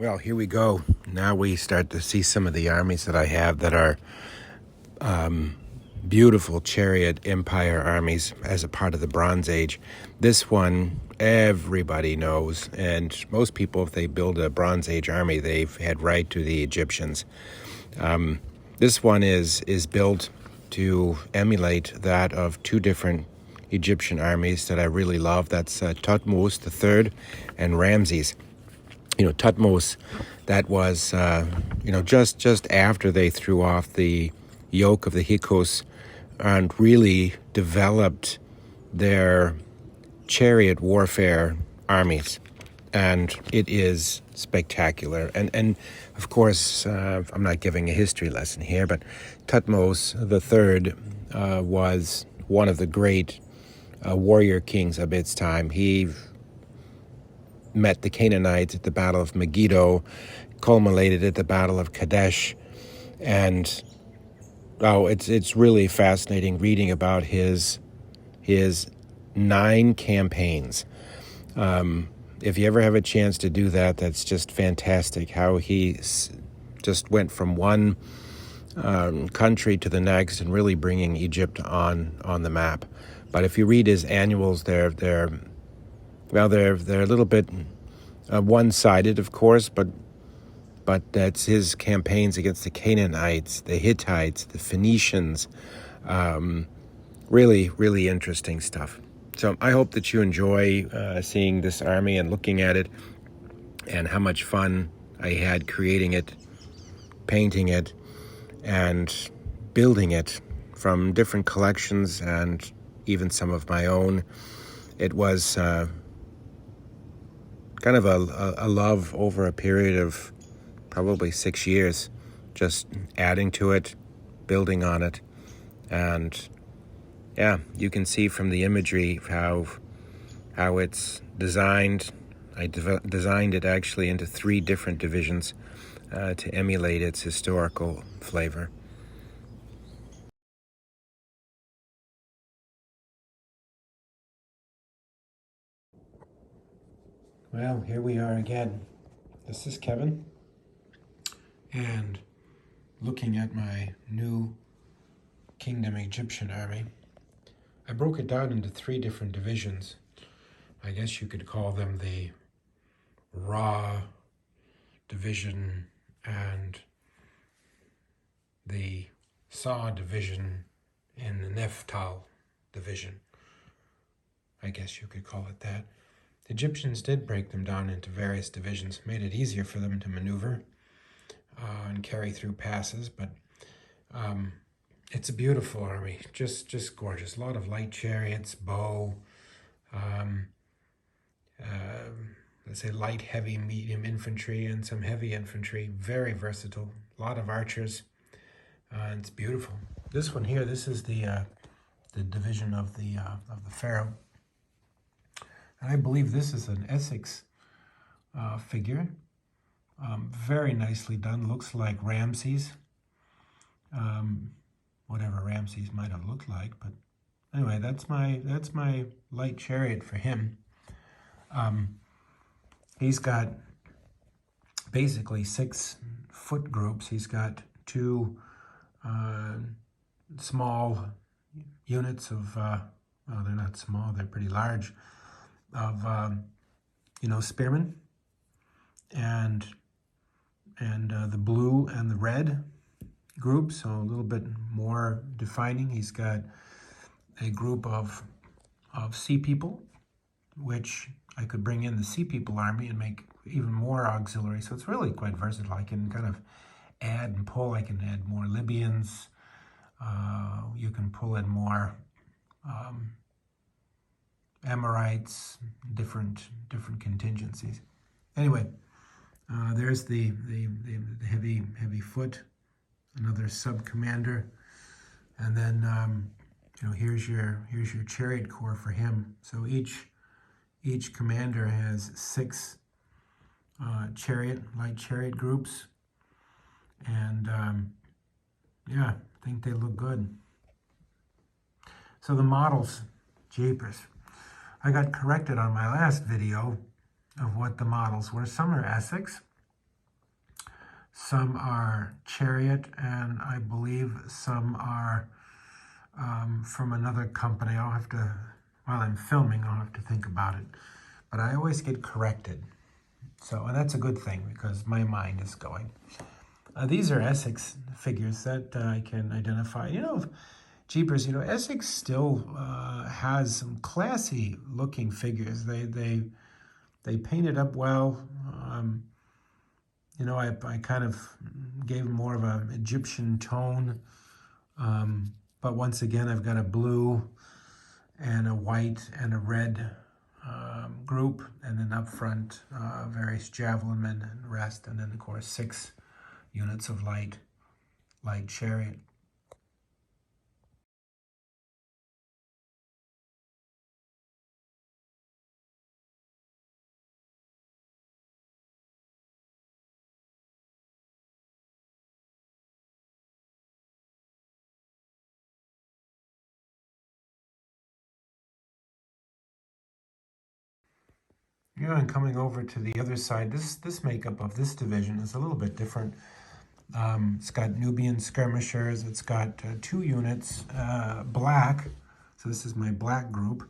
Well, here we go. Now we start to see some of the armies that I have that are beautiful Chariot Empire armies as a part of the Bronze Age. This one, everybody knows, and most people, if they build a Bronze Age army, they've head right to the Egyptians. This one is built to emulate that of two different Egyptian armies that I really love. That's Thutmose III and Ramses. Thutmose, that was, just after they threw off the yoke of the Hyksos and really developed their chariot warfare armies. And it is spectacular. And of course, I'm not giving a history lesson here, but Thutmose III was one of the great warrior kings of its time. He met the Canaanites at the Battle of Megiddo, culminated at the Battle of Kadesh, and it's really fascinating reading about his 9 campaigns. If you ever have a chance to do that, that's just fantastic. How he just went from one country to the next and really bringing Egypt on the map. But if you read his annuals, they're a little bit one-sided, of course, but that's his campaigns against the Canaanites, the Hittites, the Phoenicians. Really, really interesting stuff. So I hope that you enjoy seeing this army and looking at it, and how much fun I had creating it, painting it, and building it from different collections and even some of my own. It was kind of a love over a period of probably 6 years, just adding to it, building on it. And yeah, you can see from the imagery how it's designed. I designed it actually into 3 different divisions to emulate its historical flavor. Well, here we are again. This is Kevin, and looking at my new Kingdom Egyptian army. I broke it down into 3 different divisions. I guess you could call them the Ra division and the Saw division and the Nephtal division. I guess you could call it that. The Egyptians did break them down into various divisions, made it easier for them to maneuver and carry through passes, but it's a beautiful army, just gorgeous. A lot of light chariots, bow, let's say light, heavy, medium infantry, and some heavy infantry. Very versatile. A lot of archers. It's beautiful. This one here, this is the division of the Pharaoh. And I believe this is an Essex figure. Very nicely done. Looks like Ramses. Whatever Ramses might have looked like, but anyway, that's my light chariot for him. He's got basically 6 foot groups. He's got 2 small units of well, they're not small, they're pretty large, of spearmen, and the blue and the red group, so a little bit more defining. He's got a group of sea people, which I could bring in the sea people army and make even more auxiliary. So it's really quite versatile. I can kind of add and pull. I can add more Libyans. You can pull in more Amorites, different contingencies. Anyway, there's the heavy foot, another sub-commander, and then here's your chariot corps for him. So each commander has 6 light chariot groups, and yeah, I think they look good. So the models, jeepers, I got corrected on my last video of what the models were. Some are Essex, Some are Chariot, and I believe some are from another company. I'll have to, while I'm filming, I'll have to think about it. But I always get corrected. So, and that's a good thing because my mind is going. These are Essex figures that I can identify. You know, jeepers, you know, Essex still has some classy looking figures. They paint it up well. You know, I kind of gave them more of an Egyptian tone. But once again, I've got a blue and a white and a red group, and then up front, various javelin men and the rest, and then of course 6 units of light chariot. Yeah, and coming over to the other side, this makeup of this division is a little bit different. It's got Nubian skirmishers. It's got 2 units, black. So this is my black group.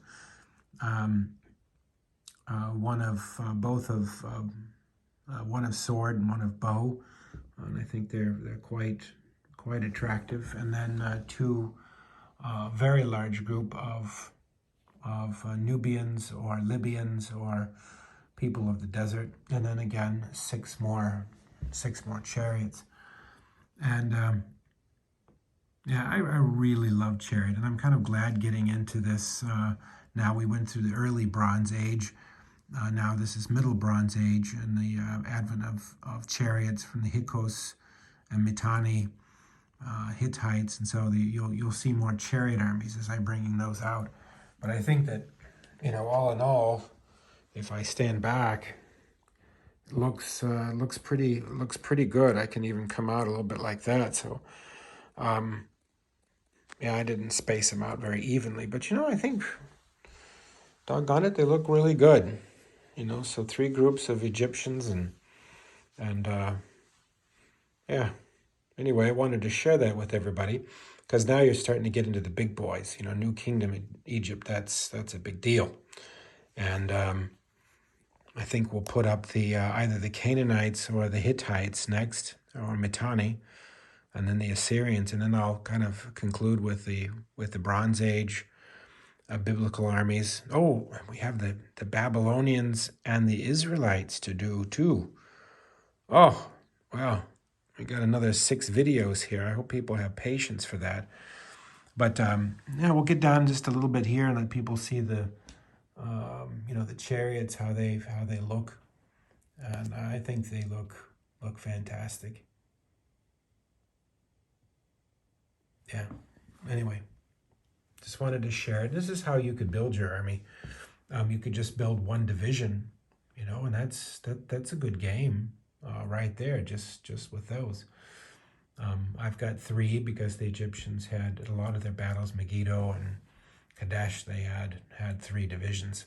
One of one of sword and one of bow, and I think they're quite attractive. And then 2 very large group of Nubians or Libyans or people of the desert, and then again 6 more chariots. And yeah, I really love Chariot, and I'm kind of glad getting into this. Now we went through the early Bronze Age. Now this is Middle Bronze Age, and the advent of chariots from the Hyksos and Mitanni Hittites, and so you'll see more chariot armies as I'm bringing those out. But I think that, you know, all in all, if I stand back, it looks pretty good. I can even come out a little bit like that. So, yeah, I didn't space them out very evenly, but you know, I think, doggone it, they look really good. You know, so 3 groups of Egyptians and yeah. Anyway, I wanted to share that with everybody because now you're starting to get into the big boys. You know, New Kingdom in Egypt, that's a big deal. And I think we'll put up the either the Canaanites or the Hittites next, or Mitanni, and then the Assyrians, and then I'll kind of conclude with the Bronze Age biblical armies. Oh, we have the Babylonians and the Israelites to do too. Oh, wow. We got another 6 videos here. I hope people have patience for that. But yeah, we'll get down just a little bit here and let people see the, you know, the chariots, how they look, and I think they look fantastic. Yeah. Anyway, just wanted to share it. This is how you could build your army. You could just build 1 division, you know, and that's a good game right there. Just with those. I've got 3 because the Egyptians had a lot of their battles, Megiddo and Kadesh, they had 3 divisions.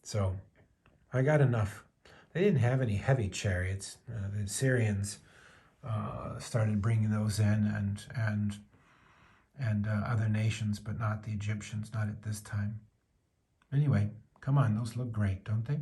So I got enough. They didn't have any heavy chariots. The Assyrians started bringing those in, and other nations, but not the Egyptians, not at this time. Anyway, come on, those look great, don't they?